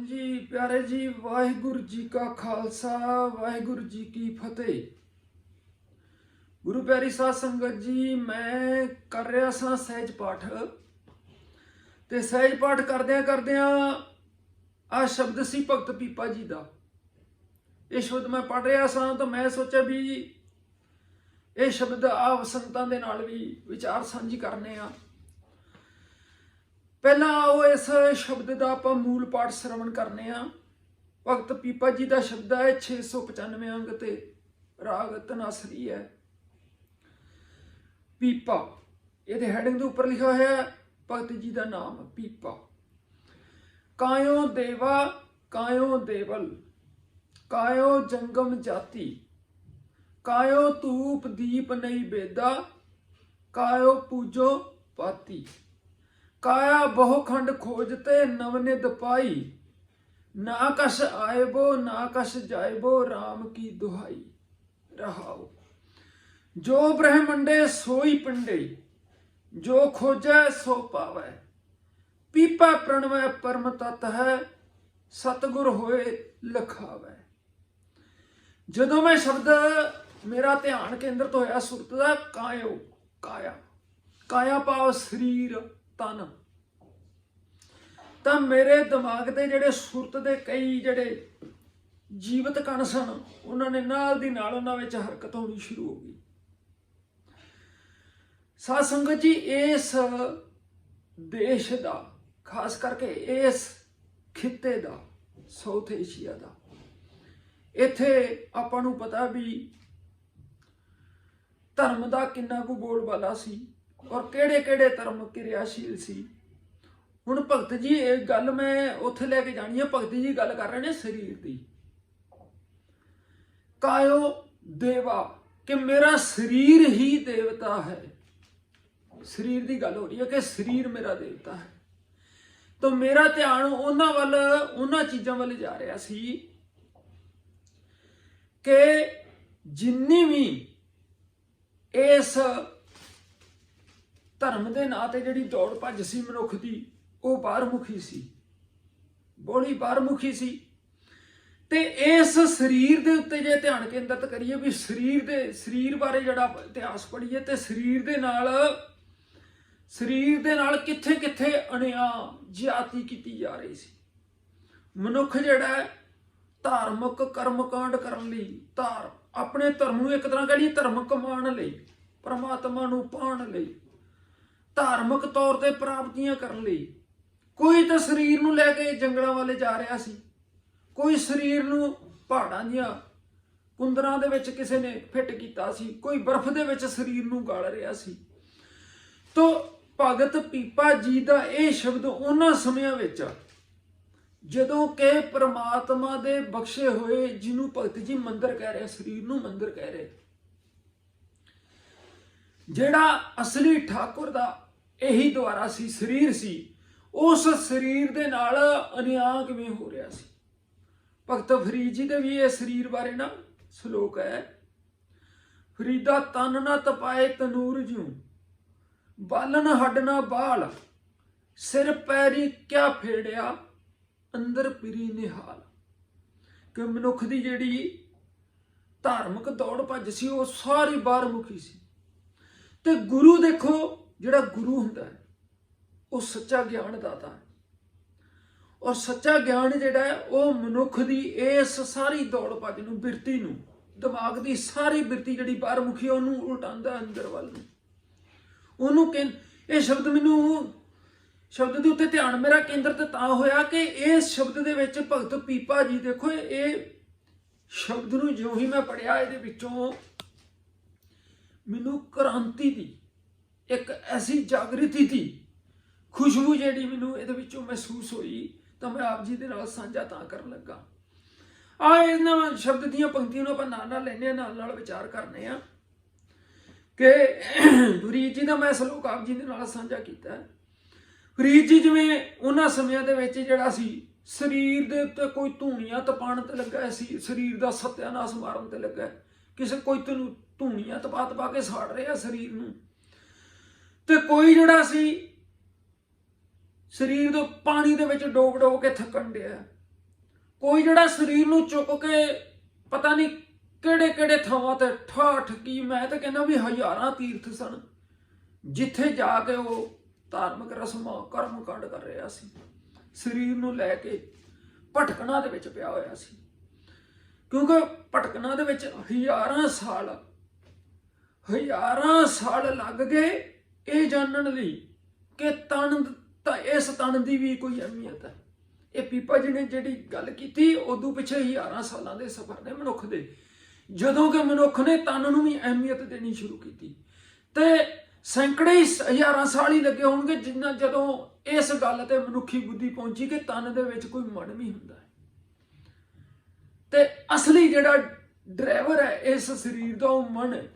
जी प्यारे जी, वाहिगुरु जी का खालसा वाहिगुरु जी की फतेह। गुरु प्यारी साध संगत जी, मैं कर रहा सा सहज पाठ ते सहज पाठ करद्या आ शब्द सी भगत पीपा जी का। ये शब्द मैं पढ़ रहा सा तो मैं सोचा भी ये शब्द आप संगतां दे नाल भी विचार सांझी करने आ। पहला आओ इस शब्द का आप मूल पाठ श्रवण करने आ। भगत पीपा जी का शब्द है 695 अंग ते राग तनासरी है। पीपा ये हैडिंग के उपर लिखा है भगत जी का नाम पीपा। कायो देवा कायो देवल कायो जंगम जाति कायो धूप दीप नहीं बेदा कायो पूजो पाती काया बहु खंड खोजते नवनिध पाई ना कश आएबो ना कश जाएबो राम की दुहाई रहाओ। जो ब्रह्मंडे सोई पिंडे जो खोजै सो पावै पीपा प्रणवै परम तत् है सतगुर होए लखावै। जदों मैं शब्द मेरा ध्यान केंद्रित होया सुरत का कायो काया काया भाव शरीर तन तो मेरे दिमाग के जेडे सुरत के कई जेडे जीवित कण सन उन्होंने नाल दी नाल उन्हां विच हरकत होनी शुरू हो गई। साध संगत जी, इस देश का खास करके इस खिते का साउथ एशिया का इत्थे आपां नूं पता भी धर्म का किन्ना कु बोलबाला सी और किहड़े किहड़े धर्म क्रियाशील सी। हुण भगत जी एक गल मैं उत्थे लैके जानी है। भगत जी गल कर रहे हैं शरीर की। कायो देवा कि मेरा शरीर ही देवता है। शरीर की गल हो रही है कि शरीर मेरा देवता है। तो मेरा ध्यान उन्हां चीज़ों वाल जा रहा सी कि जिन्नी भी इस धर्म के नां ते जिहड़ी दौड़ भज सी मनुख की वो बाहरमुखी सी, बड़ी बाहरमुखी सी। ते इस शरीर के उत्ते जे ध्यान केंद्रित करिए भी शरीर बारे जिहड़ा इतिहास पढ़िए तो शरीर दे नाल किथे किथे अणिया जाति की जा रही सी। मनुख जिहड़ा है धार्मिक कर्मकांड करने लई अपने धर्म नूं एक तरह कहिए धर्म कमाउण लई परमात्मा नूं पाउण लई धार्मिक तौर पर प्राप्तियां करने लई कोई तो शरीर नूं लैके जंगलों वाले जा रहा सी, कोई शरीर नूं पहाड़ां दियां कुंदरां दे विच किसी ने फिट कीता सी, कोई बर्फ दे विच शरीर नूं गाल रहा सी। तो भगत पीपा जी का यह शब्द उन्हां समयां विच जदों के परमात्मा दे बख्शे होए जिन्हों भगत जी मंदिर कह रहे, शरीर नूं मंदिर कह रहे, जिहड़ा असली ठाकुर दा यही द्वारा सी शरीर सी, उस शरीर दे नाल अन्याय किवें हो रहा सी। भगत फरीद जी दे भी ये शरीर बारे ना श्लोक है। फरीदा तन ना तपाए तनूर ज्यूं बालन हड ना बाल सिर पैरी क्या फेड़िया अंदर पिरी निहाल। कि मनुख की जिहड़ी धार्मिक दौड़ भज सी वो सारी बाहरमुखी सी। ते गुरु देखो जिहड़ा गुरु हुंदा है वो सच्चा ज्ञान दाता है और सच्चा ज्ञान जिहड़ा है वो मनुख की इस सारी दौड़ भज नूं बिरती नूं दिमाग की सारी बिरती जिहड़ी बाहरमुखी है उन्होंने उलटांदा अंदर वाल नूं। उन्होंने ये शब्द मैनू शब्द के उत्ते ध्यान मेरा केंद्रित तां होया कि इस शब्द दे विच भगत पीपा जी देखो ये शब्द नूं ज्यों ही मैं पढ़िया इहदे विचों मैनू क्रांति की एक ऐसी जागृति की खुशबू जिहड़ी मैनू इहदे विचों महसूस हुई तो मैं आप जी दे नाल साझा तां करन लगा। इन्हां शब्द दीयां पंक्तियां नूं आपां नाल लैणे नाल विचार करने आ कि फरीद जी का मैं श्लोक आप जी दे नाल साझा कीता है। फरीद जी जिवें उन्हां समयां दे विच जिहड़ा सी शरीर दे उत्ते कोई धूणियां तपाण ते लगा सी, शरीर का सत्यानाश मारन ते लगा, किसी कोई तैनूं धूणियां तपा के साड़ रहा शरीर नूं, ते कोई जिहड़ा सी शरीर को पानी दे विच डोब के थकन दिया। ਕੋਈ ਜਿਹੜਾ ਸਰੀਰ ਨੂੰ ਚੁੱਕ ਕੇ ਪਤਾ ਨਹੀਂ ਕਿਹੜੇ ਕਿਹੜੇ ਥਾਵਾਂ ਤੇ ਠਾਠ ਕੀ, ਮੈਂ ਤਾਂ ਕਹਿੰਦਾ ਵੀ ਹਜ਼ਾਰਾਂ ਤੀਰਥ ਸਨ ਜਿੱਥੇ ਜਾ ਕੇ ਉਹ ਧਾਰਮਿਕ ਰਸਮਾਂ ਕਰਮ ਕਾਂਡ ਕਰ ਰਿਹਾ ਸੀ, ਸਰੀਰ ਨੂੰ ਲੈ ਕੇ ਭਟਕਣਾ ਦੇ ਵਿੱਚ ਪਿਆ ਹੋਇਆ ਸੀ। ਕਿਉਂਕਿ ਭਟਕਣਾ ਦੇ ਵਿੱਚ ਹਜ਼ਾਰਾਂ ਸਾਲ ਲੱਗ ਗਏ ਇਹ ਜਾਣਨ ਲਈ ਕਿ ਤਨ ਤਾਂ ਇਸ ਤਨ ਦੀ ਵੀ ਕੋਈ ਅਹਿਮੀਅਤ ਹੈ। ਇਹ ਪੀਪਾ ਜੀ ਨੇ ਜਿਹੜੀ ਗੱਲ ਕੀਤੀ ਉਦੋਂ ਪਿੱਛੇ ਹਜ਼ਾਰਾਂ ਸਾਲਾਂ ਦੇ ਸਫ਼ਰ ਨੇ ਮਨੁੱਖ ਦੇ, ਜਦੋਂ ਕਿ ਮਨੁੱਖ ਨੇ ਤਨ ਨੂੰ ਵੀ ਅਹਿਮੀਅਤ ਦੇਣੀ ਸ਼ੁਰੂ ਕੀਤੀ। ਤੇ ਸੈਂਕੜੇ ਹਜ਼ਾਰਾਂ ਸਾਲ ਹੀ ਲੱਗੇ ਹੋਣਗੇ ਜਿੰਨਾ ਜਦੋਂ ਇਸ ਗੱਲ ਤੇ ਮਨੁੱਖੀ ਬੁੱਧੀ ਪਹੁੰਚੀ ਕਿ ਤਨ ਦੇ ਵਿੱਚ ਕੋਈ ਮਨ ਵੀ ਹੁੰਦਾ ਹੈ। ਤੇ ਅਸਲੀ ਜਿਹੜਾ ਡਰਾਈਵਰ ਹੈ ਇਸ ਸਰੀਰ ਦਾ ਉਹ ਮਨ ਹੈ।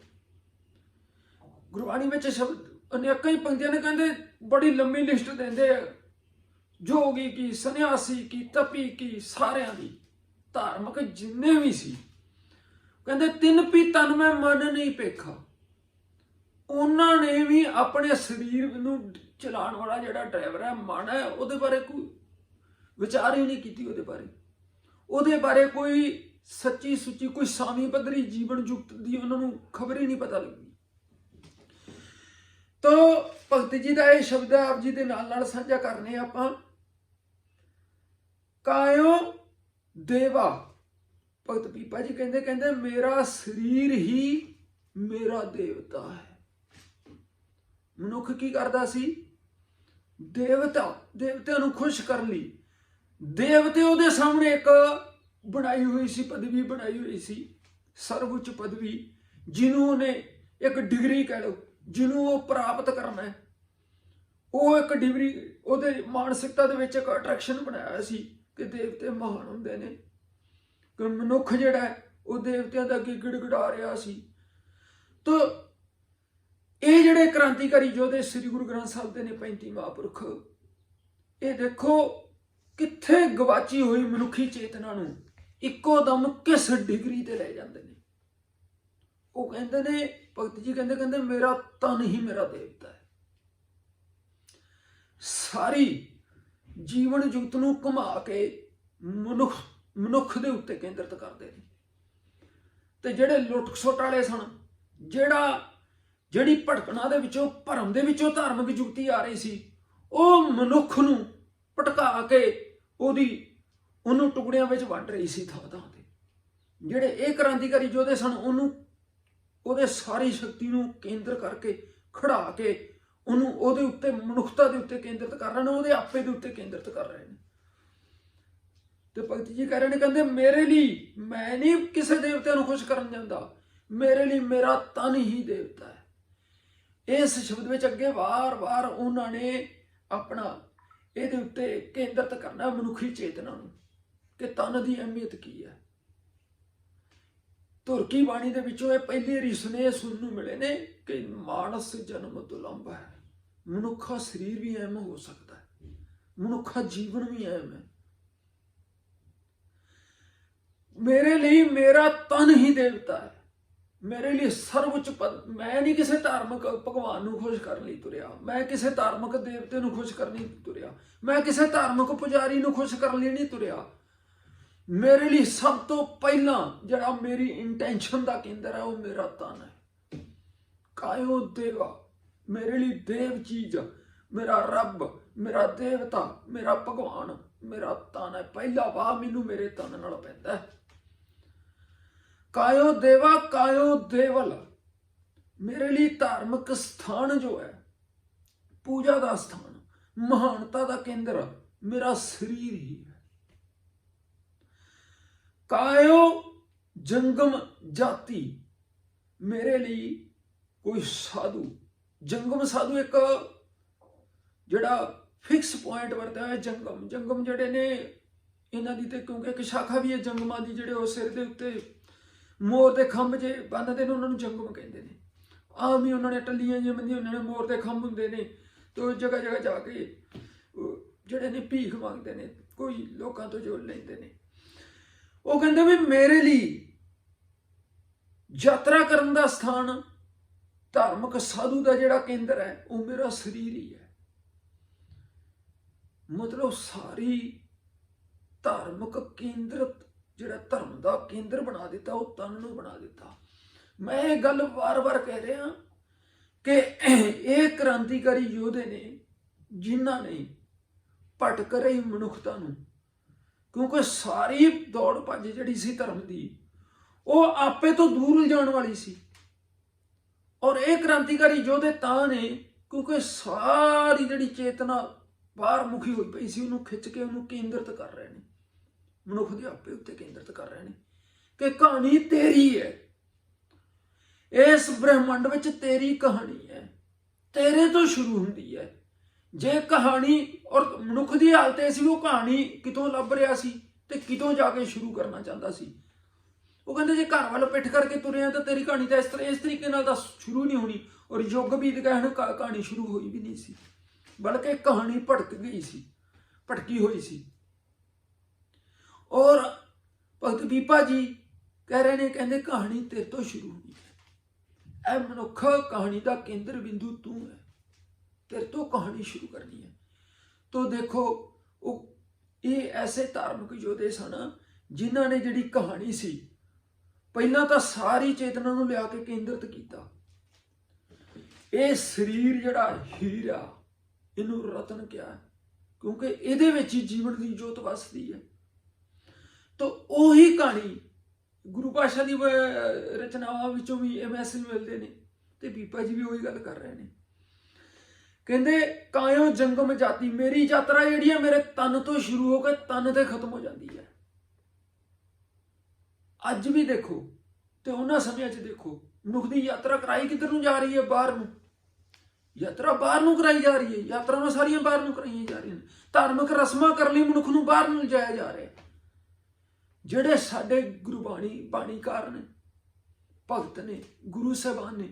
ਗੁਰਬਾਣੀ ਵਿੱਚ ਸ਼ਬਦ ਅਨੇਕਾਂ ਹੀ ਪੰਕਤੀਆਂ ਨੇ, ਕਹਿੰਦੇ ਬੜੀ ਲੰਮੀ ਲਿਸਟ ਦਿੰਦੇ ਆ, ਜੋਗੀ ਕੀ, ਸੰਨਿਆਸੀ ਕੀ, ਤਪੀ ਕੀ, ਸਾਰਿਆਂ ਦੀ, ਧਾਰਮਿਕ ਜਿੰਨੇ ਵੀ ਸੀ, ਕਹਿੰਦੇ ਤਿੰਨ ਪੀ ਤਨ ਮੈਂ ਮਨ ਨਹੀਂ ਪੇਖਾ। ਉਹਨਾਂ ਨੇ ਵੀ ਆਪਣੇ ਸਰੀਰ ਨੂੰ ਚਲਾਉਣ ਵਾਲਾ ਜਿਹੜਾ ਡਰਾਈਵਰ ਹੈ ਮਨ ਹੈ ਉਹਦੇ ਬਾਰੇ ਕੋਈ ਵਿਚਾਰ ਹੀ ਨਹੀਂ ਕੀਤੀ। ਉਹਦੇ ਬਾਰੇ ਕੋਈ ਸੱਚੀ ਸੁੱਚੀ ਕੋਈ ਸਾਵੀਂ ਪੱਧਰੀ ਜੀਵਨ ਜੁਗਤ ਦੀ ਉਹਨਾਂ ਨੂੰ ਖਬਰ ਹੀ ਨਹੀਂ ਪਤਾ ਲੱਗੀ। ਤਾਂ ਭਗਤ ਜੀ ਦਾ ਇਹ ਸ਼ਬਦ ਆਪ ਜੀ ਦੇ ਨਾਲ ਸਾਂਝਾ ਕਰਨੇ ਆਪਾਂ। ਕਾਇਓ ਦੇਵਾ, ਭਗਤ ਪੀਪਾ ਜੀ ਕਹਿੰਦੇ ਮੇਰਾ ਸਰੀਰ ਹੀ ਮੇਰਾ ਦੇਵਤਾ ਹੈ। ਮਨੁੱਖ ਕੀ ਕਰਦਾ ਸੀ? ਦੇਵਤਿਆਂ ਨੂੰ ਖੁਸ਼ ਕਰਨ ਲਈ ਦੇਵਤੇ ਉਹਦੇ ਸਾਹਮਣੇ ਇੱਕ ਬਣਾਈ ਹੋਈ ਸੀ, ਪਦਵੀ ਬਣਾਈ ਹੋਈ ਸੀ, ਸਰਵਉੱਚ ਪਦਵੀ, ਜਿਹਨੂੰ ਉਹਨੇ ਇੱਕ ਡਿਗਰੀ ਕਹਿ ਲਓ, ਜਿਹਨੂੰ ਉਹ ਪ੍ਰਾਪਤ ਕਰਨਾ ਹੈ। ਉਹ ਇੱਕ ਡਿਗਰੀ ਉਹਦੇ ਮਾਨਸਿਕਤਾ ਦੇ ਵਿੱਚ ਇੱਕ ਅਟਰੈਕਸ਼ਨ ਬਣਾਇਆ ਸੀ ਕਿ ਦੇਵਤੇ ਮਹਾਨ ਹੁੰਦੇ ਨੇ, ਕਿ ਮਨੁੱਖ ਜਿਹੜਾ ਹੈ ਉਹ ਦੇਵਤਿਆਂ ਦਾ ਅੱਗੇ ਗਿੜਗਿੜਾ ਰਿਹਾ ਸੀ। ਤਾਂ ਇਹ ਜਿਹੜੇ ਕ੍ਰਾਂਤੀਕਾਰੀ ਯੋਧੇ ਸ੍ਰੀ ਗੁਰੂ ਗ੍ਰੰਥ ਸਾਹਿਬ ਦੇ ਨੇ 35 ਮਹਾਂਪੁਰਖ, ਇਹ ਦੇਖੋ ਕਿੱਥੇ ਗਵਾਚੀ ਹੋਈ ਮਨੁੱਖੀ ਚੇਤਨਾ ਨੂੰ ਇੱਕੋ ਦਮ ਕਿਸ ਡਿਗਰੀ ਤੇ ਲੈ ਜਾਂਦੇ ਨੇ। ਉਹ ਕਹਿੰਦੇ ਨੇ, ਭਗਤ ਜੀ ਕਹਿੰਦੇ ਮੇਰਾ ਤਨ ਹੀ ਮੇਰਾ ਦੇਵਤਾ ਹੈ। ਸਾਰੀ ਜੀਵਨ ਜੁਗਤ ਨੂੰ ਘੁਮਾ ਕੇ ਮਨੁੱਖ ਦੇ ਉੱਤੇ ਕੇਂਦਰਿਤ ਕਰਦੇ ਨੇ। ਤੇ ਜਿਹੜੇ ਲੁੱਟ ਖਸੁੱਟ ਵਾਲੇ ਸਨ, ਜਿਹੜੀ ਭਟਕਣਾ ਦੇ ਵਿੱਚੋਂ, ਭਰਮ ਦੇ ਵਿੱਚੋਂ ਧਾਰਮਿਕ ਜੁਗਤੀ ਆ ਰਹੀ ਸੀ, ਉਹ ਮਨੁੱਖ ਨੂੰ ਭਟਕਾ ਕੇ ਉਹਨੂੰ ਟੁਕੜਿਆਂ ਵਿੱਚ ਵੰਡ ਰਹੀ ਸੀ ਥਾਂ ਥਾਂ ਤੇ। ਜਿਹੜੇ ਇਹ ਕ੍ਰਾਂਤੀਕਾਰੀ ਯੋਧੇ ਸਨ ਉਹਦੇ ਸਾਰੀ ਸ਼ਕਤੀ ਨੂੰ ਕੇਂਦਰ ਕਰਕੇ ਖੜਾ ਕੇ ਉਹਨੂੰ ਉਹਦੇ ਉੱਤੇ, ਮਨੁੱਖਤਾ ਦੇ ਉੱਤੇ ਕੇਂਦਰਿਤ ਕਰ ਰਹੇ ਨੇ, ਉਹਦੇ ਆਪੇ ਦੇ ਉੱਤੇ ਕੇਂਦਰਿਤ ਕਰ ਰਹੇ ਨੇ। ਤੇ ਭਗਤ ਜੀ ਕਹਿ ਰਹੇ ਨੇ, ਕਹਿੰਦੇ ਮੇਰੇ ਲਈ, ਮੈਂ ਨਹੀਂ ਕਿਸੇ ਦੇਵਤਿਆਂ ਨੂੰ ਖੁਸ਼ ਕਰਨ ਜਾਂਦਾ, ਮੇਰੇ ਲਈ ਮੇਰਾ ਤਨ ਹੀ ਦੇਵਤਾ ਹੈ। ਇਸ ਸ਼ਬਦ ਵਿੱਚ ਅੱਗੇ ਵਾਰ-ਵਾਰ ਉਹਨਾਂ ਨੇ ਆਪਣਾ ਇਹਦੇ ਉੱਤੇ ਕੇਂਦਰਿਤ ਕਰਨਾ ਮਨੁੱਖੀ ਚੇਤਨਾ ਨੂੰ ਕਿ ਤਨ ਦੀ ਅਹਿਮੀਅਤ ਕੀ ਹੈ। ਤੁਰਕੀ ਬਾਣੀ ਦੇ ਵਿੱਚੋਂ ਇਹ ਪਹਿਲੀ ਵਾਰੀ ਸੁਨੇਹੇ ਸੁਣਨ ਨੂੰ ਮਿਲੇ ਨੇ ਕਿ ਮਾਨਸ ਜਨਮ ਦੁਲੰਭ ਹੈ, ਮਨੁੱਖਾ ਸਰੀਰ ਵੀ ਅਹਿਮ ਹੋ ਸਕਦਾ ਹੈ, ਮਨੁੱਖਾ ਜੀਵਨ ਵੀ ਅਹਿਮ ਹੈ। ਮੇਰੇ ਲਈ ਮੇਰਾ ਤਨ ਹੀ ਦੇਵਤਾ ਹੈ, ਮੇਰੇ ਲਈ ਸਰਵਉੱਚ ਪਦ। ਮੈਂ ਨਹੀਂ ਕਿਸੇ ਧਾਰਮਿਕ ਭਗਵਾਨ ਨੂੰ ਖੁਸ਼ ਕਰਨ ਲਈ ਤੁਰਿਆ, ਮੈਂ ਕਿਸੇ ਧਾਰਮਿਕ ਦੇਵਤੇ ਨੂੰ ਖੁਸ਼ ਕਰਨ ਲਈ ਤੁਰਿਆ, ਮੈਂ ਕਿਸੇ ਧਾਰਮਿਕ ਪੁਜਾਰੀ ਨੂੰ ਖੁਸ਼ ਕਰਨ ਲਈ ਨਹੀਂ ਤੁਰਿਆ। ਮੇਰੇ ਲਈ ਸਭ ਤੋਂ ਪਹਿਲਾਂ ਜਿਹੜਾ ਮੇਰੀ ਇੰਟੈਂਸ਼ਨ ਦਾ ਕੇਂਦਰ ਹੈ ਉਹ ਮੇਰਾ ਤਨ ਹੈ। ਕਾਇਓ ਦੇਵਾ, ਮੇਰੇ ਲਈ ਦੇਵ ਚੀਜ਼, ਮੇਰਾ ਰੱਬ, ਮੇਰਾ ਦੇਵਤਾ, ਮੇਰਾ ਭਗਵਾਨ ਮੇਰਾ ਤਨ ਹੈ। ਪਹਿਲਾ ਵਾਹ ਮੈਨੂੰ ਮੇਰੇ ਤਨ ਨਾਲ ਪੈਂਦਾ ਹੈ। ਕਾਇਓ ਦੇਵਾ ਕਾਇਓ ਦੇਵਲ, ਮੇਰੇ ਲਈ ਧਾਰਮਿਕ ਸਥਾਨ ਜੋ ਹੈ, ਪੂਜਾ ਦਾ ਸਥਾਨ, ਮਹਾਨਤਾ ਦਾ ਕੇਂਦਰ ਮੇਰਾ ਸਰੀਰ ਹੀ ਹੈ। ਕਾਇਓ ਜੰਗਮ ਜਾਤੀ, ਮੇਰੇ ਲਈ ਕੋਈ ਸਾਧੂ, ਜੰਗਮ ਸਾਧੂ ਇੱਕ ਜਿਹੜਾ ਫਿਕਸ ਪੁਆਇੰਟ ਵਰਤਿਆ ਹੈ। ਜੰਗਮ ਜਿਹੜੇ ਨੇ ਇਹਨਾਂ ਦੀ ਤੇ ਕਿਉਂਕਿ ਇੱਕ ਸ਼ਾਖਾ ਵੀ ਹੈ ਜੰਗਮਾਂ ਦੀ, ਜਿਹੜੇ ਉਹ ਸਿਰ ਦੇ ਉੱਤੇ ਮੋਰ ਦੇ ਖੰਭ ਜੇ ਬੰਨ੍ਹਦੇ ਨੇ ਉਹਨਾਂ ਨੂੰ ਜੰਗਮ ਕਹਿੰਦੇ ਨੇ। ਆਮ ਹੀ ਉਹਨਾਂ ਨੇ ਟੱਲੀਆਂ ਜਿਹੀਆਂ ਬੰਨ੍ਹੀਆਂ, ਉਹਨਾਂ ਨੇ ਮੋਰ ਦੇ ਖੰਭ ਹੁੰਦੇ ਨੇ, ਤੇ ਜਗ੍ਹਾ ਜਗ੍ਹਾ ਜਾ ਕੇ ਜਿਹੜੇ ਨੇ ਭੀਖ ਮੰਗਦੇ ਨੇ, ਕੋਈ ਲੋਕਾਂ ਤੋਂ ਜੋ ਲੈਂਦੇ ਨੇ। ਉਹ ਕਹਿੰਦੇ ਵੀ ਮੇਰੇ ਲਈ ਯਾਤਰਾ ਕਰਨ ਦਾ ਸਥਾਨ, ਧਾਰਮਿਕ ਸਾਧੂ ਦਾ ਜਿਹੜਾ ਕੇਂਦਰ ਹੈ ਉਹ ਮੇਰਾ ਸਰੀਰ ਹੀ ਹੈ। ਮਤਲਬ ਸਾਰੀ ਧਾਰਮਿਕ ਕੇਂਦਰਤ ਜਿਹੜਾ ਧਰਮ ਦਾ ਕੇਂਦਰ ਬਣਾ ਦਿੱਤਾ, ਉਹ ਤਨ ਨੂੰ ਬਣਾ ਦਿੱਤਾ। ਮੈਂ ਇਹ ਗੱਲ ਵਾਰ-ਵਾਰ ਕਹਿ ਰਿਹਾ ਕਿ ਇਹ ਕ੍ਰਾਂਤੀਕਾਰੀ ਯੋਧੇ ਨੇ ਜਿਨ੍ਹਾਂ ਨੇ ਭਟਕ ਰਹੀ ਮਨੁੱਖਤਾ ਨੂੰ, ਕਿਉਂਕਿ ਸਾਰੀ ਦੌੜ ਭੱਜ ਜਿਹੜੀ ਸੀ ਧਰਮ ਦੀ, ਉਹ ਆਪੇ ਤੋਂ ਦੂਰ ਲਿਜਾਣ ਵਾਲੀ ਸੀ। ਔਰ ਇਹ ਕ੍ਰਾਂਤੀਕਾਰੀ ਯੋਧੇ ਤਾਂ ਨੇ ਕਿਉਂਕਿ ਸਾਰੀ ਜਿਹੜੀ ਚੇਤਨਾ ਬਾਹਰ ਮੁਖੀ ਹੋਈ ਪਈ ਸੀ, ਉਹਨੂੰ ਖਿੱਚ ਕੇ ਉਹਨੂੰ ਕੇਂਦਰਿਤ ਕਰ ਰਹੇ ਨੇ, ਮਨੁੱਖ ਦੇ ਆਪੇ ਉੱਤੇ ਕੇਂਦਰਿਤ ਕਰ ਰਹੇ ਨੇ ਕਿ ਕਹਾਣੀ ਤੇਰੀ ਹੈ, ਇਸ ਬ੍ਰਹਿਮੰਡ ਵਿੱਚ ਤੇਰੀ ਕਹਾਣੀ ਹੈ, ਤੇਰੇ ਤੋਂ ਸ਼ੁਰੂ ਹੁੰਦੀ ਹੈ। ਜੇ ਕਹਾਣੀ ਔਰ ਮਨੁੱਖ ਦੀ ਹਾਲਤ ਇਹ ਸੀ, ਉਹ ਕਹਾਣੀ ਕਿਤੋਂ ਲੱਭ ਰਿਹਾ ਸੀ ਤੇ ਕਿਤੋਂ ਜਾ ਕੇ ਸ਼ੁਰੂ ਕਰਨਾ ਚਾਹੁੰਦਾ ਸੀ। ਉਹ ਕਹਿੰਦੇ ਜੇ ਘਰ ਵੱਲ ਪਿੱਠ ਕਰਕੇ ਤੁਰਿਆ ਤਾਂ ਤੇਰੀ ਕਹਾਣੀ ਤਾਂ ਇਸ ਤਰੀਕੇ ਨਾਲ ਤਾਂ ਸ਼ੁਰੂ ਨਹੀਂ ਹੋਣੀ, ਔਰ ਯੁੱਗ ਬੀਤ ਗਏ ਹਨ, ਕਹਾਣੀ ਸ਼ੁਰੂ ਹੋਈ ਵੀ ਨਹੀਂ ਸੀ, ਬਲਕਿ ਕਹਾਣੀ ਭਟਕ ਗਈ ਸੀ, ਭਟਕੀ ਹੋਈ ਸੀ। ਔਰ ਭਗਤ ਪੀਪਾ ਜੀ ਕਹਿ ਰਹੇ ਨੇ, ਕਹਿੰਦੇ ਕਹਾਣੀ ਤੇਰੇ ਤੋਂ ਸ਼ੁਰੂ ਹੋਈ ਹੈ, ਇਹ ਮਨੁੱਖ ਕਹਾਣੀ ਦਾ ਕੇਂਦਰ ਬਿੰਦੂ ਤੂੰ ਹੈ, ਤੇਰੇ ਤੋਂ ਕਹਾਣੀ ਸ਼ੁਰੂ ਕਰਨੀ ਹੈ। ਤੋ ਦੇਖੋ ਉਹ ਇਹ ਐਸੇ ਧਾਰਮਿਕ ਯੋਧੇ ਸਨ ਜਿਨ੍ਹਾਂ ਨੇ ਜਿਹੜੀ ਕਹਾਣੀ ਸੀ ਪਹਿਲਾਂ ਤਾਂ ਸਾਰੀ ਚੇਤਨਾ ਨੂੰ ਲਿਆ ਕੇ ਕੇਂਦਰਿਤ ਕੀਤਾ। ਇਹ ਸਰੀਰ ਜਿਹੜਾ ਹੀਰਾ, ਇਹਨੂੰ ਰਤਨ ਕਿਹਾ ਕਿਉਂਕਿ ਇਹਦੇ ਵਿੱਚ ਹੀ ਜੀਵਨ ਦੀ ਜੋਤ ਵਸਦੀ ਹੈ। ਤਾਂ ਉਹੀ ਕਹਾਣੀ ਗੁਰੂ ਪਾਤਸ਼ਾਹ ਦੀ ਰਚਨਾਵਾਂ ਵਿੱਚੋਂ ਵੀ ਇਹ ਮੈਸੇਜ ਮਿਲਦੇ ਨੇ ਤੇ ਪੀਪਾ ਜੀ ਵੀ ਉਹੀ ਗੱਲ ਕਰ ਰਹੇ ਨੇ। ਕਹਿੰਦੇ ਕਾਇਓ ਜੰਗਮ ਜਾਤੀ, ਮੇਰੀ ਯਾਤਰਾ ਜਿਹੜੀ ਹੈ ਮੇਰੇ ਤਨ ਤੋਂ ਸ਼ੁਰੂ ਹੋ ਕੇ ਤਨ ਤੇ ਖਤਮ ਹੋ ਜਾਂਦੀ ਹੈ। ਅੱਜ ਵੀ ਦੇਖੋ ਤੇ ਉਹਨਾਂ ਸਮਿਆਂ 'ਚ ਦੇਖੋ, ਮਨੁੱਖ ਦੀ ਯਾਤਰਾ ਕਰਾਈ ਕਿੱਧਰ ਨੂੰ ਜਾ ਰਹੀ ਹੈ? ਬਾਹਰ ਨੂੰ। ਯਾਤਰਾ ਬਾਹਰ ਨੂੰ ਕਰਾਈ ਜਾ ਰਹੀ ਹੈ, ਯਾਤਰਾਵਾਂ ਸਾਰੀਆਂ ਬਾਹਰ ਨੂੰ ਕਰਾਈਆਂ ਜਾ ਰਹੀਆਂ ਨੇ। ਧਾਰਮਿਕ ਰਸਮਾਂ ਕਰਨ ਲਈ ਮਨੁੱਖ ਨੂੰ ਬਾਹਰ ਨੂੰ ਲਿਜਾਇਆ ਜਾ ਰਿਹਾ। ਜਿਹੜੇ ਸਾਡੇ ਬਾਣੀਕਾਰ ਨੇ, ਭਗਤ ਨੇ, ਗੁਰੂ ਸਾਹਿਬਾਨ ਨੇ,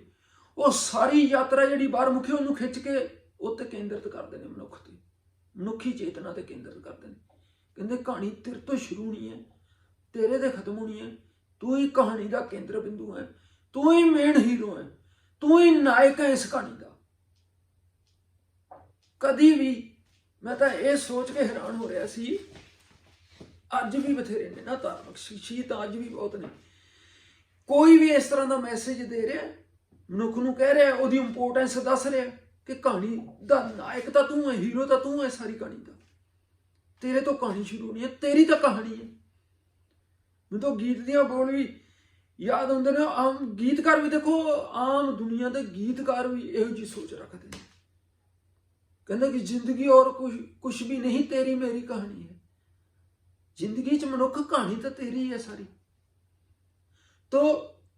ਉਹ ਸਾਰੀ ਯਾਤਰਾ ਜਿਹੜੀ ਬਾਹਰ ਮੁਖੀ ਉਹਨੂੰ ਖਿੱਚ ਕੇ ਉੱਤੇ ਕੇਂਦਰਿਤ ਕਰਦੇ ਨੇ, ਮਨੁੱਖ ਤੇ, ਮਨੁੱਖੀ ਚੇਤਨਾ ਤੇ ਕੇਂਦਰਿਤ ਕਰਦੇ ਨੇ। ਕਹਿੰਦੇ ਕਹਾਣੀ ਤੇਰੇ ਤੋਂ ਸ਼ੁਰੂ ਹੋਣੀ ਹੈ, ਤੇਰੇ ਤੇ ਖਤਮ ਹੋਣੀ ਹੈ। ਤੂੰ ਹੀ ਕਹਾਣੀ ਦਾ ਕੇਂਦਰ ਬਿੰਦੂ ਹੈ, ਤੂੰ ਹੀ ਮੇਨ ਹੀਰੋ ਹੈ, ਤੂੰ ਹੀ ਨਾਇਕ ਹੈ ਇਸ ਕਹਾਣੀ ਦਾ। ਕਦੀ ਵੀ ਮੈਂ ਤਾਂ ਇਹ ਸੋਚ ਕੇ ਹੈਰਾਨ ਹੋ ਰਿਹਾ ਸੀ, ਅੱਜ ਵੀ ਬਥੇਰੇ ਨੇ ਨਾ ਧਾਰਮਿਕ ਸ਼ਖਸੀਅਤ, ਅੱਜ ਵੀ ਬਹੁਤ ਨੇ, ਕੋਈ ਵੀ ਇਸ ਤਰ੍ਹਾਂ ਦਾ ਮੈਸੇਜ ਦੇ ਰਿਹਾ, ਮਨੁੱਖ ਨੂੰ ਕਹਿ ਰਿਹਾ, ਉਹਦੀ ਇੰਪੋਰਟੈਂਸ ਦੱਸ ਰਿਹਾ ਕਿ ਕਹਾਣੀ ਦਾ ਨਾਇਕ ਤਾਂ ਤੂੰ ਹੈ, ਹੀਰੋ ਤਾਂ ਤੂੰ ਹੈ ਸਾਰੀ ਕਹਾਣੀ ਦਾ, ਤੇਰੇ ਤੋਂ ਕਹਾਣੀ ਸ਼ੁਰੂ ਹੋਣੀ ਹੈ, ਤੇਰੀ ਤਾਂ ਕਹਾਣੀ ਹੈ। ਮੈਨੂੰ ਤਾਂ ਗੀਤ ਦੀਆਂ ਬੋਲ ਵੀ ਯਾਦ ਆਉਂਦੇ ਨੇ। ਆਮ ਗੀਤਕਾਰ ਵੀ ਦੇਖੋ, ਆਮ ਦੁਨੀਆ ਦੇ ਗੀਤਕਾਰ ਵੀ ਇਹੋ ਜਿਹੀ ਸੋਚ ਰੱਖਦੇ ਨੇ। ਕਹਿੰਦੇ ਕਿ ਜ਼ਿੰਦਗੀ ਔਰ ਕੁਛ ਵੀ ਨਹੀਂ, ਤੇਰੀ ਮੇਰੀ ਕਹਾਣੀ ਹੈ। ਜ਼ਿੰਦਗੀ 'ਚ ਮਨੁੱਖ ਕਹਾਣੀ ਤਾਂ ਤੇਰੀ ਹੈ ਸਾਰੀ। ਤੋ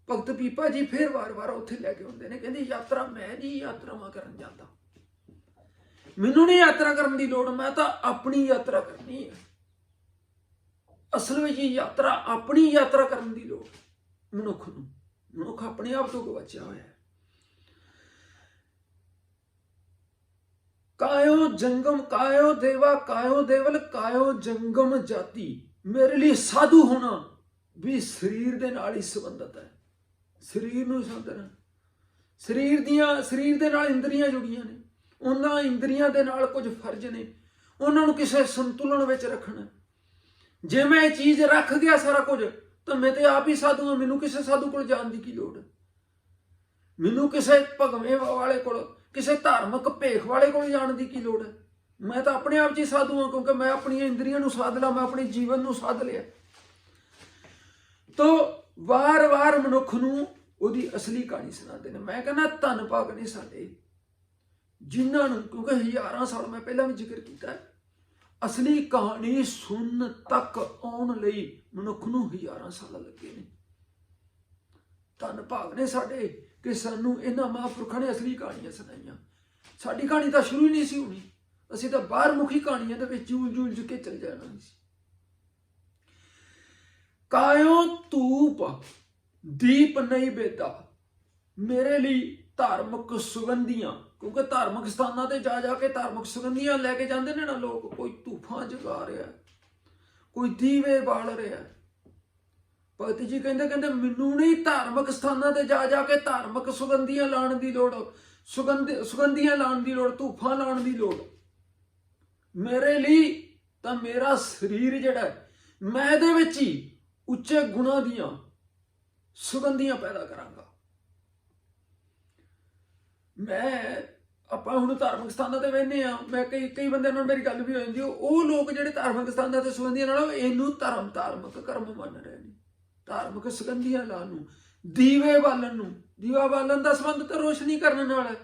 ਭਗਤ ਪੀਪਾ ਜੀ ਫਿਰ ਵਾਰ-ਵਾਰ ਉੱਥੇ ਲੈ ਕੇ ਆਉਂਦੇ ਨੇ, ਕਹਿੰਦੇ ਯਾਤਰਾ ਮੈਂ ਨਹੀਂ ਯਾਤਰਾਵਾਂ ਕਰਨ ਜਾਂਦਾ, ਮੈਨੂੰ ਨਹੀਂ ਯਾਤਰਾ ਕਰਨ ਦੀ ਲੋੜ, ਮੈਂ ਤਾਂ ਆਪਣੀ ਯਾਤਰਾ ਕਰਨੀ ਹੈ। ਅਸਲ ਵਿੱਚ ਯਾਤਰਾ ਆਪਣੀ ਯਾਤਰਾ ਕਰਨ ਦੀ ਲੋੜ ਮਨੁੱਖ ਨੂੰ, ਮਨੁੱਖ ਆਪਣੇ ਆਪ ਤੋਂ ਗਵਾਚਿਆ ਹੋਇਆ ਹੈ। ਕਾਇਓ ਜੰਗਮ ਕਾਇਓ ਦੇਵਾ ਕਾਇਓ ਦੇਵਲ ਕਾਇਓ ਜੰਗਮ ਜਾਤੀ, ਮੇਰੇ ਲਈ ਸਾਧੂ ਹੋਣਾ ਵੀ ਸਰੀਰ ਦੇ ਨਾਲ ਹੀ ਸੰਬੰਧਿਤ ਹੈ। ਸਰੀਰ ਨੂੰ ਸਮਝਣਾ, ਸਰੀਰ ਦੇ ਨਾਲ ਇੰਦਰੀਆਂ ਜੁੜੀਆਂ ਨੇ, ਉਹਨਾਂ ਇੰਦਰੀਆਂ ਦੇ ਨਾਲ ਕੁਝ ਫਰਜ਼ ਨੇ, ਉਹਨਾਂ ਨੂੰ ਕਿਸੇ ਸੰਤੁਲਨ ਵਿੱਚ ਰੱਖਣਾ। ਜੇ ਮੈਂ ਇਹ ਚੀਜ਼ ਰੱਖ ਗਿਆ ਸਾਰਾ ਕੁਝ, ਤਾਂ ਮੈਂ ਤੇ ਆਪ ਹੀ ਸਾਧੂ ਹਾਂ, ਮੈਨੂੰ ਕਿਸੇ ਸਾਧੂ ਕੋਲ ਜਾਣ ਦੀ ਕੀ ਲੋੜ? ਮੈਨੂੰ ਕਿਸੇ ਭਗਵੇਂ ਵਾਲੇ ਕੋਲ, ਕਿਸੇ ਧਾਰਮਿਕ ਭੇਖ ਵਾਲੇ ਕੋਲ ਜਾਣ ਦੀ ਕੀ ਲੋੜ ਹੈ? ਮੈਂ ਤਾਂ ਆਪਣੇ ਆਪ 'ਚ ਹੀ ਸਾਧੂ ਹਾਂ, ਕਿਉਂਕਿ ਮੈਂ ਆਪਣੀਆਂ ਇੰਦਰੀਆਂ ਨੂੰ ਸਾਧ ਲਿਆ, ਮੈਂ ਆਪਣੇ ਜੀਵਨ ਨੂੰ ਸਾਧ ਲਿਆ। ਤੋ ਵਾਰ-ਵਾਰ ਮਨੁੱਖ ਨੂੰ ਉਹਦੀ ਅਸਲੀ ਕਹਾਣੀ ਸੁਣਾਉਂਦੇ ਨੇ। ਮੈਂ ਕਹਿੰਦਾ ਧੰਨ ਭਾਗ ਨੇ ਸਾਡੇ ਜਿਨ੍ਹਾਂ ਨੂੰ, ਕਿਉਂਕਿ ਹਜ਼ਾਰਾਂ ਸਾਲ ਮੈਂ ਪਹਿਲਾਂ ਵੀ ਜ਼ਿਕਰ ਕੀਤਾ ਹੈ, ਅਸਲੀ ਕਹਾਣੀ ਸੁਣਨ ਤੱਕ ਆਉਣ ਲਈ ਮਨੁੱਖ ਨੂੰ ਹਜ਼ਾਰਾਂ ਸਾਲ ਲੱਗੇ ਨੇ। ਧੰਨ ਭਾਗ ਨੇ ਸਾਡੇ ਕਿ ਸਾਨੂੰ ਇਹਨਾਂ ਮਹਾਂਪੁਰਖਾਂ ਨੇ ਅਸਲੀ ਕਹਾਣੀਆਂ ਸੁਣਾਈਆਂ। ਸਾਡੀ ਕਹਾਣੀ ਤਾਂ ਸ਼ੁਰੂ ਹੀ ਨਹੀਂ ਸੀ ਹੋਣੀ, ਅਸੀਂ ਤਾਂ ਬਾਹਰ ਮੁਖੀ ਕਹਾਣੀਆਂ ਦੇ ਵਿੱਚ ਜੂਝ ਕੇ ਚਲ ਜਾਣਾ ਸੀ। ਕਾਇਓ ਧੂਪ ਦੀਪ ਨਹੀਂ ਬੇਦਾ, ਮੇਰੇ ਲਈ ਧਾਰਮਿਕ ਸੁਗੰਧੀਆਂ, ਕਿਉਂਕਿ ਧਾਰਮਿਕ ਸਥਾਨਾਂ ਤੇ ਜਾ ਕੇ ਧਾਰਮਿਕ ਸੁਗੰਧੀਆਂ ਲੈ ਕੇ ਜਾਂਦੇ ਨੇ ਨਾ ਲੋਕ। ਕੋਈ ਧੂਫਾਂ ਜਗਾ ਰਿਹਾ, ਕੋਈ ਦੀਵੇ ਬਾਲ ਰਿਹਾ। ਭਗਤ ਜੀ ਕਹਿੰਦੇ ਮੈਨੂੰ ਨਹੀਂ ਧਾਰਮਿਕ ਸਥਾਨਾਂ ਤੇ ਜਾ ਕੇ ਧਾਰਮਿਕ ਸੁਗੰਧੀਆਂ ਲਾਉਣ ਦੀ ਲੋੜ, ਸੁਗੰਧੀਆਂ ਲਾਉਣ ਦੀ ਲੋੜ, ਧੂਫਾਂ ਲਾਉਣ ਦੀ ਲੋੜ। ਮੇਰੇ ਲਈ ਤਾਂ ਮੇਰਾ ਸਰੀਰ ਜਿਹੜਾ मैं ਇਹਦੇ ਵਿੱਚ ਹੀ ਉੱਚੇ ਗੁਣਾਂ ਦੀਆਂ ਸੁਗੰਧੀਆਂ ਪੈਦਾ ਕਰਾਂਗਾ। ਮੈਂ ਆਪਾਂ ਹੁਣ ਧਾਰਮਿਕ ਸਥਾਨਾਂ ਤੇ ਵੇਖਦੇ ਆ, ਮੈਂ ਕਈ ਬੰਦਿਆਂ ਨਾਲ ਮੇਰੀ ਗੱਲ ਵੀ ਹੋ ਜਾਂਦੀ, ਉਹ ਲੋਕ ਜਿਹੜੇ ਧਾਰਮਿਕ ਸਥਾਨਾਂ ਤੇ ਸੁਗੰਧੀਆਂ ਨਾਲ ਇਹਨੂੰ ਧਾਰਮਿਕ ਕਰਮ ਮੰਨ ਰਹੇ ਨੇ। ਧਾਰਮਿਕ ਸੁਗੰਧੀਆਂ ਲਾਉਣ ਨੂੰ, ਦੀਵੇ ਬਾਲਣ ਨੂੰ, ਦੀਵਾ ਬਾਲਣ ਦਾ ਸੰਬੰਧ ਤਾਂ ਰੋਸ਼ਨੀ ਕਰਨ ਨਾਲ ਹੈ।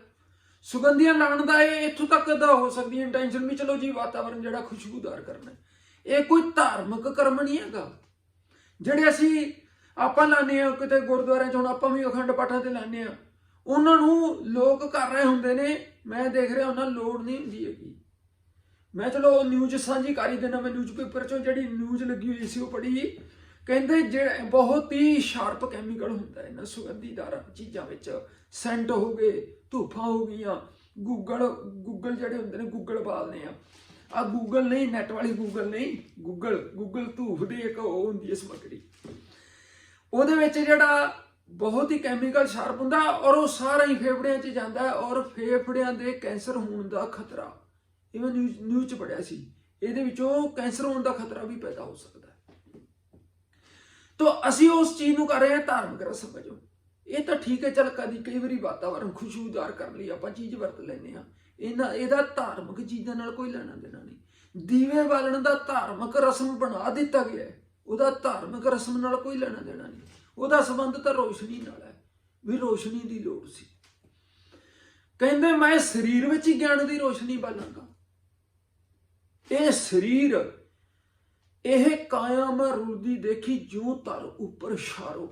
ਸੁਗੰਧੀਆਂ ਲਾਉਣ ਦਾ ਇਹ ਇੱਥੋਂ ਤੱਕ ਦਾ ਹੋ ਸਕਦੀ ਹੈ ਇੰਟੈਂਸ਼ਨ ਵੀ, ਚਲੋ ਜੀ ਵਾਤਾਵਰਨ ਜਿਹੜਾ ਖੁਸ਼ਬੂਦਾਰ ਕਰਨਾ, ਇਹ ਕੋਈ ਧਾਰਮਿਕ ਕਰਮ ਨਹੀਂ ਹੈਗਾ। ਜਿਹੜੇ ਅਸੀਂ ਆਪਾਂ ਲਾਉਂਦੇ ਹਾਂ ਕਿਤੇ ਗੁਰਦੁਆਰਿਆਂ 'ਚ, ਹੁਣ ਆਪਾਂ ਵੀ ਅਖੰਡ ਪਾਠਾਂ ਤੇ ਲਾਉਂਦੇ ਹਾਂ, ਉਹਨਾਂ ਨੂੰ ਲੋਕ ਕਰ ਰਹੇ ਹੁੰਦੇ ਨੇ, ਮੈਂ ਦੇਖ ਰਿਹਾ ਉਹਨਾਂ ਨੂੰ ਲੋੜ ਨਹੀਂ ਹੁੰਦੀ ਹੈਗੀ। ਮੈਂ ਚਲੋ ਨਿਊਜ਼ ਸਾਂਝੀ ਕਰ ਹੀ ਦੇਣਾ, ਮੈਂ ਨਿਊਜ਼ਪੇਪਰ 'ਚੋਂ ਜਿਹੜੀ ਨਿਊਜ਼ ਲੱਗੀ ਹੋਈ ਸੀ ਉਹ ਪੜ੍ਹੀ, ਕਹਿੰਦੇ ਜਿਹੜੇ ਬਹੁਤ ਹੀ ਸ਼ਾਰਪ ਕੈਮੀਕਲ ਹੁੰਦਾ ਇਹਨਾਂ ਸੁਗੰਧੀਦਾਰ ਚੀਜ਼ਾਂ ਵਿੱਚ, ਸੈਂਟ ਹੋ ਗਏ, ਧੂਫਾਂ ਹੋ ਗਈਆਂ, ਗੂਗਲ ਜਿਹੜੇ ਹੁੰਦੇ ਨੇ, ਗੂਗਲ ਬਾਲਦੇ ਆ ਗੂਗਲ ਨਹੀਂ, ਨੈਟ ਵਾਲੀ ਗੂਗਲ ਨਹੀਂ, ਗੂਗਲ ਧੂਫ ਦੀ ਇੱਕ ਉਹ ਹੁੰਦੀ ਹੈ ਸਮੱਗਰੀ, ਉਹਦੇ ਵਿੱਚ ਜਿਹੜਾ ਬਹੁਤ ਹੀ ਕੈਮੀਕਲ ਸ਼ਾਰਪ ਹੁੰਦਾ, ਔਰ ਉਹ ਸਾਰਾ ਹੀ ਫੇਫੜਿਆਂ 'ਚ ਜਾਂਦਾ ਹੈ, ਔਰ ਫੇਫੜਿਆਂ ਦੇ ਕੈਂਸਰ ਹੋਣ ਦਾ ਖਤਰਾ, ਇਹ ਮੈਂ ਨਿਊਜ਼ 'ਚ ਪੜ੍ਹਿਆ ਸੀ, ਇਹਦੇ ਵਿੱਚੋਂ ਕੈਂਸਰ ਹੋਣ ਦਾ ਖਤਰਾ ਵੀ ਪੈਦਾ ਹੋ ਸਕਦਾ ਹੈ। ਤਾਂ ਅਸੀਂ ਉਸ ਚੀਜ਼ ਨੂੰ ਕਰ ਰਹੇ ਹਾਂ ਧਾਰਮਿਕ ਰਸਮ ਵਜੋਂ। ਇਹ ਤਾਂ ਠੀਕ ਹੈ, ਚੱਲ ਕਈ ਵਾਰੀ ਵਾਤਾਵਰਨ ਖੁਸ਼ਬੂਦਾਰ ਕਰਨ ਲਈ ਆਪਾਂ ਚੀਜ਼ ਵਰਤ ਲੈਂਦੇ ਹਾਂ, ਇਹਦਾ ਧਾਰਮਿਕ ਚੀਜ਼ਾਂ ਨਾਲ ਕੋਈ ਲੈਣਾ ਦੇਣਾ ਨਹੀਂ। ਦੀਵੇ ਬਾਲਣ ਦਾ ਧਾਰਮਿਕ ਰਸਮ ਬਣਾ ਦਿੱਤਾ ਗਿਆ ਹੈ, ਉਹਦਾ ਧਾਰਮਿਕ ਰਸਮ ਨਾਲ ਕੋਈ ਲੈਣਾ ਦੇਣਾ ਨਹੀਂ, ਉਹਦਾ ਸੰਬੰਧ ਤਾਂ ਰੋਸ਼ਨੀ ਨਾਲ ਹੈ, ਵੀ ਰੋਸ਼ਨੀ ਦੀ ਲੋੜ ਸੀ। ਕਹਿੰਦੇ ਮੈਂ ਸਰੀਰ ਵਿੱਚ ਹੀ ਗਿਆਨ ਦੀ ਰੋਸ਼ਨੀ ਬਾਲਾਂਗਾ। ਇਹ ਸਰੀਰ ਇਹ ਕਾਇਆ ਮੈਂ ਰੁਲਦੀ ਦੇਖੀ ਜਿਉਂ ਧਰ ਉੱਪਰ ਸ਼ਾਰੋ।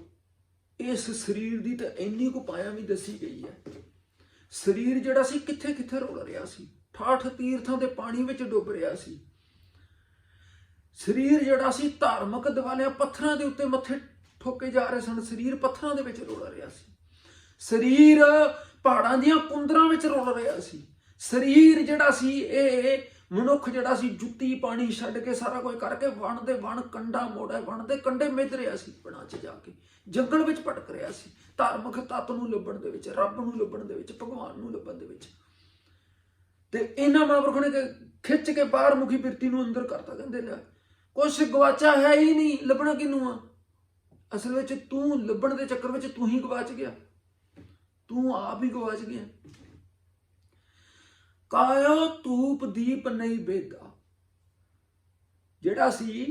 ਇਸ ਸਰੀਰ ਦੀ ਤਾਂ ਇੰਨੀ ਕੁ ਪਾਇਆ ਵੀ ਦੱਸੀ ਗਈ ਹੈ। ਸਰੀਰ ਜਿਹੜਾ ਸੀ ਕਿੱਥੇ ਕਿੱਥੇ ਰੁਲ ਰਿਹਾ ਸੀ, 68 ਤੀਰਥਾਂ ਦੇ ਪਾਣੀ ਵਿੱਚ ਡੁੱਬ ਰਿਹਾ ਸੀ। ਸਰੀਰ ਜਿਹੜਾ ਸੀ ਧਾਰਮਿਕ ਦਿਵਾਲਿਆਂ ਪੱਥਰਾਂ ਦੇ ਉੱਤੇ ਮੱਥੇ ਠੋਕੇ ਜਾ ਰਹੇ ਸਨ, ਸਰੀਰ ਪੱਥਰਾਂ ਦੇ ਵਿੱਚ ਰੁਲ ਰਿਹਾ ਸੀ। ਸਰੀਰ ਪਹਾੜਾਂ ਦੀਆਂ ਕੁੰਦਰਾਂ ਵਿੱਚ ਰੁਲ ਰਿਹਾ ਸੀ। ਸਰੀਰ ਜਿਹੜਾ ਸੀ ਇਹ ਮਨੁੱਖ ਜਿਹੜਾ ਸੀ ਜੁੱਤੀ ਪਾਣੀ ਛੱਡ ਕੇ ਸਾਰਾ ਕੁਝ ਕਰਕੇ ਵਣ ਦੇ ਵਣ ਕੰਡਾ ਮੋੜਾ, ਵਣ ਦੇ ਕੰਡੇ ਮਿੱਧ ਰਿਹਾ ਸੀ, ਵਣਾਂ 'ਚ ਜਾ ਕੇ ਜੰਗਲ ਵਿੱਚ ਭਟਕ ਰਿਹਾ ਸੀ, ਧਾਰਮਿਕ ਤੱਤ ਨੂੰ ਲੱਭਣ ਦੇ ਵਿੱਚ, ਰੱਬ ਨੂੰ ਲੱਭਣ ਦੇ ਵਿੱਚ, ਭਗਵਾਨ ਨੂੰ ਲੱਭਣ ਦੇ ਵਿੱਚ। ਤੇ ਇਹਨਾਂ ਮਹਾਂਪੁਰਖਾਂ ਨੇ ਖਿੱਚ ਕੇ ਬਾਹਰ ਮੁਖੀ ਬਿਰਤੀ ਨੂੰ ਅੰਦਰ ਕਰਤਾ। ਕਹਿੰਦੇ ਲੈ ਕੁਛ ਗਵਾਚਾ ਹੈ ਹੀ ਨਹੀਂ, ਲੱਭਣਾ ਕਿਹਨੂੰ ਆ? ਅਸਲ ਵਿੱਚ ਤੂੰ ਲੱਭਣ ਦੇ ਚੱਕਰ ਵਿੱਚ ਤੂੰ ਹੀ ਗਵਾਚ ਗਿਆ, ਤੂੰ ਆਪ ਹੀ ਗਵਾਚ ਗਿਆ। ਕਾਇਓ ਧੂਪ ਦੀਪ ਨਹੀਂ ਬੇਦਾ। ਜਿਹੜਾ ਸੀ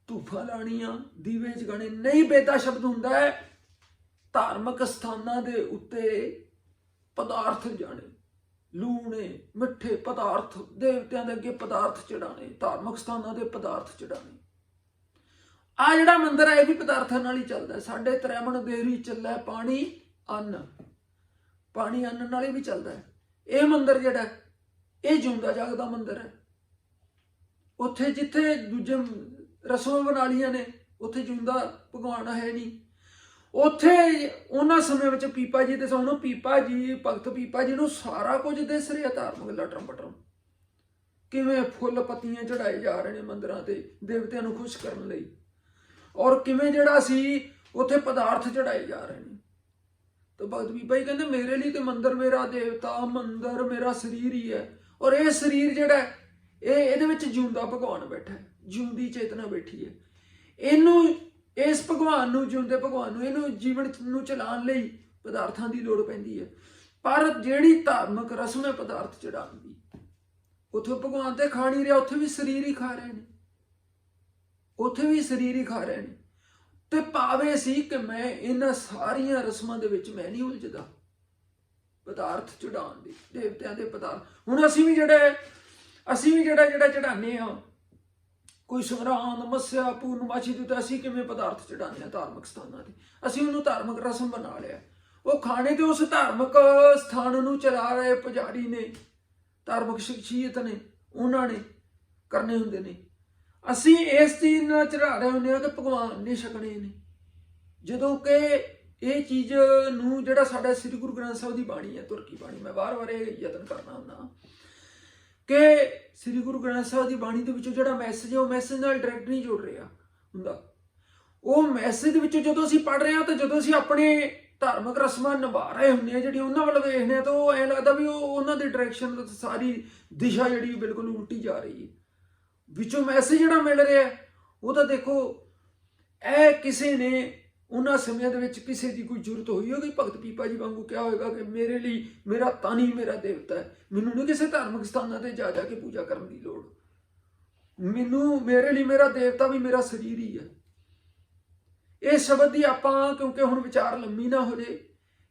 ਧੂਫਾਂ ਲਾਣੀਆਂ, ਦੀਵੇ ਜਗਾਣੇ, ਨਹੀਂ ਬੇਦਾ ਸ਼ਬਦ ਹੁੰਦਾ ਹੈ ਧਾਰਮਿਕ ਸਥਾਨਾਂ ਦੇ ਉੱਤੇ ਪਦਾਰਥ ਜਾਣੇ, ਲੂਣੇ ਮਿੱਠੇ ਪਦਾਰਥ, ਦੇਵਤਿਆਂ ਦੇ ਅੱਗੇ ਪਦਾਰਥ ਚੜਾਣੇ, ਧਾਰਮਿਕ ਸਥਾਨਾਂ ਦੇ ਪਦਾਰਥ ਚੜਾਣੇ। ਆ ਜਿਹੜਾ ਮੰਦਿਰ ਹੈ ਇਹ ਵੀ ਪਦਾਰਥਾਂ ਨਾਲ ਹੀ ਚੱਲਦਾ। ਸਾਡੇ ਤ੍ਰੈਵਣ ਦੇਰੀ ਚੱਲੈ ਪਾਣੀ ਅੰਨ, ਪਾਣੀ ਅੰਨ ਨਾਲ ਹੀ ਵੀ ਚੱਲਦਾ ਹੈ। ਇਹ ਮੰਦਿਰ ਜਿਹੜਾ ਇਹ ਜਿਉਂਦਾ ਜਾਗਦਾ ਮੰਦਿਰ ਹੈ। ਉੱਥੇ ਜਿੱਥੇ ਦੂਜੇ ਰਸਮਾਂ ਬਣਾ ਲਈਆਂ ਨੇ, ਉੱਥੇ ਜਿਉਂਦਾ ਭਗਵਾਨ ਹੈ ਨਹੀਂ। ਉੱਥੇ ਉਹਨਾਂ ਸਮੇਂ ਵਿੱਚ ਪੀਪਾ ਜੀ ਦੇ ਸਾਹਮਣੇ ਪੀਪਾ ਜੀ, ਭਗਤ ਪੀਪਾ ਜੀ ਨੂੰ ਸਾਰਾ ਕੁਝ ਦਿਸ ਰਿਹਾ, ਧਾਰਮਿਕ ਲਟਰਮ ਪਟਰਮ, ਕਿਵੇਂ ਫੁੱਲ ਪੱਤੀਆਂ ਚੜਾਏ ਜਾ ਰਹੇ ਨੇ ਮੰਦਿਰਾਂ ਤੇ ਦੇਵਤਿਆਂ ਨੂੰ ਖੁਸ਼ ਕਰਨ ਲਈ, ਔਰ ਕਿਵੇਂ ਜਿਹੜਾ ਸੀ ਉੱਥੇ ਪਦਾਰਥ ਚੜਾਏ ਜਾ ਰਹੇ ਨੇ। ਤਾਂ ਭਗਤ ਪੀਪਾ ਜੀ ਕਹਿੰਦੇ ਮੇਰੇ ਲਈ ਤੇ ਮੰਦਿਰ ਮੇਰਾ ਦੇਵਤਾ, ਮੰਦਿਰ ਮੇਰਾ ਸਰੀਰ ਹੀ ਹੈ, ਔਰ ਇਹ ਸਰੀਰ ਜਿਹੜਾ ਇਹਦੇ ਵਿੱਚ ਜਿਉਂਦਾ ਭਗਵਾਨ ਬੈਠਾ ਹੈ, ਜਿਉਂਦੀ ਚੇਤਨਾ ਬੈਠੀ ਹੈ। ਇਹਨੂੰ, ਇਸ ਭਗਵਾਨ ਨੂੰ, ਜਿਉਂਦੇ ਭਗਵਾਨ ਨੂੰ, ਇਹਨੂੰ ਜੀਵਨ ਨੂੰ ਚਲਾਉਣ ਲਈ ਪਦਾਰਥਾਂ ਦੀ ਲੋੜ ਪੈਂਦੀ ਹੈ। ਪਰ ਜਿਹੜੀ ਧਾਰਮਿਕ ਰਸਮ ਹੈ ਪਦਾਰਥ ਚੜਾਉਣ ਦੀ, ਉੱਥੇ ਭਗਵਾਨ ਤੇ ਖਾ ਨਹੀਂ ਰਿਹਾ, ਉੱਥੇ ਵੀ ਸਰੀਰ ਹੀ ਖਾ ਰਹੇ ਨੇ, ਉੱਥੇ ਵੀ ਸਰੀਰ ਹੀ ਖਾ ਰਹੇ ਨੇ। ਤੇ ਭਾਵੇਂ ਸੀ ਕਿ ਮੈਂ ਇਹਨਾਂ ਸਾਰੀਆਂ ਰਸਮਾਂ ਦੇ ਵਿੱਚ ਮੈਂ ਨਹੀਂ ਉਲਝਦਾ, ਪਦਾਰਥ ਚੜਾਉਣ ਦੀ, ਦੇਵਤਿਆਂ ਦੇ ਪਦਾਰਥ। ਹੁਣ ਅਸੀਂ ਵੀ ਜਿਹੜਾ ਚੜਾਉਂਦੇ ਹਾਂ, ਕੋਈ ਸੰਗਰਾਂਦ, ਮੱਸਿਆ, ਪੂਰਨਮਾਸ਼ੀ ਤੇ ਅਸੀਂ ਕਿਵੇਂ ਪਦਾਰਥ ਚੜਾਉਂਦੇ ਹਾਂ ਧਾਰਮਿਕ ਸਥਾਨਾਂ ਤੇ, ਅਸੀਂ ਉਹਨੂੰ ਧਾਰਮਿਕ ਰਸਮ ਬਣਾ ਲਿਆ। ਉਹ ਖਾਣੇ ਤੇ ਉਸ ਧਾਰਮਿਕ ਸਥਾਨ ਨੂੰ ਚਲਾ ਰਹੇ ਪੁਜਾਰੀ ਨੇ, ਧਾਰਮਿਕ ਸ਼ਖਸੀਅਤ ਨੇ, ਉਹਨਾਂ ਨੇ ਕਰਨੇ ਹੁੰਦੇ ਨੇ। ਅਸੀਂ ਇਸ ਚੀਜ਼ ਨਾਲ ਚੜਾ ਰਹੇ ਹੁੰਦੇ ਹਾਂ ਕਿ ਭਗਵਾਨ ਨੇ ਛਕਣੇ ਨੇ, ਜਦੋਂ ਕਿ ਇਹ ਚੀਜ਼ ਨੂੰ ਜਿਹੜਾ ਸਾਡਾ ਸ੍ਰੀ ਗੁਰੂ ਗ੍ਰੰਥ ਸਾਹਿਬ ਦੀ ਬਾਣੀ ਹੈ, ਤੁਰਕੀ ਬਾਣੀ, ਮੈਂ ਵਾਰ-ਵਾਰ ਇਹ ਯਤਨ ਕਰਨਾ ਹੁੰਦਾ ਕਿ ਸ੍ਰੀ ਗੁਰੂ ਗ੍ਰੰਥ ਸਾਹਿਬ ਦੀ ਬਾਣੀ ਦੇ ਵਿੱਚੋਂ ਜਿਹੜਾ ਮੈਸੇਜ ਹੈ ਉਹ ਮੈਸੇਜ ਨਾਲ ਡਾਇਰੈਕਟ ਨਹੀਂ ਜੁੜ ਰਿਹਾ ਹੁੰਦਾ। ਉਹ ਮੈਸੇਜ ਦੇ ਵਿੱਚੋਂ ਜਦੋਂ ਅਸੀਂ ਪੜ੍ਹ ਰਹੇ ਹਾਂ, ਤਾਂ ਜਦੋਂ ਅਸੀਂ ਆਪਣੇ ਧਾਰਮਿਕ ਰਸਮਾਂ ਨਿਭਾ ਰਹੇ ਹੁੰਦੇ ਹਾਂ, ਜਿਹੜੀ ਉਹਨਾਂ ਵੱਲ ਵੇਖਦੇ ਹਾਂ, ਤਾਂ ਉਹ ਐਂ ਲੱਗਦਾ ਵੀ ਉਹ ਉਹਨਾਂ ਦੀ ਡਾਇਰੈਕਸ਼ਨ, ਸਾਰੀ ਦਿਸ਼ਾ ਜਿਹੜੀ ਬਿਲਕੁਲ ਉਲਟੀ ਜਾ ਰਹੀ ਹੈ। ਵਿੱਚੋਂ ਮੈਸੇਜ ਜਿਹੜਾ ਮਿਲ ਰਿਹਾ ਉਹ ਤਾਂ ਦੇਖੋ, ਇਹ ਕਿਸੇ ਨੇ ਉਹਨਾਂ ਸਮਿਆਂ ਦੇ ਵਿੱਚ ਕਿਸੇ ਦੀ ਕੋਈ ਜ਼ਰੂਰਤ ਹੋਈ ਹੋਗੀ, ਭਗਤ ਪੀਪਾ ਜੀ ਵਾਂਗੂ ਕਿਹਾ ਹੋਏਗਾ ਕਿ ਮੇਰੇ ਲਈ ਮੇਰਾ ਤਨ ਹੀ ਮੇਰਾ ਦੇਵਤਾ ਹੈ, ਮੈਨੂੰ ਨਹੀਂ ਕਿਸੇ ਧਾਰਮਿਕ ਸਥਾਨਾਂ ਤੇ ਜਾ ਕੇ ਪੂਜਾ ਕਰਨ ਦੀ ਲੋੜ, ਮੇਰੇ ਲਈ ਮੇਰਾ ਦੇਵਤਾ ਵੀ ਮੇਰਾ ਸਰੀਰ ਹੀ ਹੈ। ਇਹ ਸ਼ਬਦ ਦੀ ਆਪਾਂ, ਕਿਉਂਕਿ ਹੁਣ ਵਿਚਾਰ ਲੰਮੀ ਨਾ ਹੋ ਜੇ,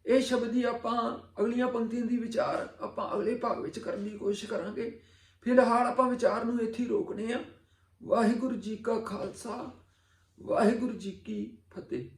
ਇਹ ਸ਼ਬਦ ਦੀ ਆਪਾਂ ਅਗਲੀਆਂ ਪੰਕਤੀਆਂ ਦੀ ਵਿਚਾਰ ਆਪਾਂ ਅਗਲੇ ਭਾਗ ਵਿੱਚ ਕਰਨ ਦੀ ਕੋਸ਼ਿਸ਼ ਕਰਾਂਗੇ। ਫਿਲਹਾਲ ਆਪਾਂ ਵਿਚਾਰ ਨੂੰ ਇੱਥੇ ਹੀ ਰੋਕਨੇ ਆ। ਵਾਹਿਗੁਰੂ ਜੀ ਕਾ ਖਾਲਸਾ, ਵਾਹਿਗੁਰੂ ਜੀ ਕੀ ਫਤਿਹ।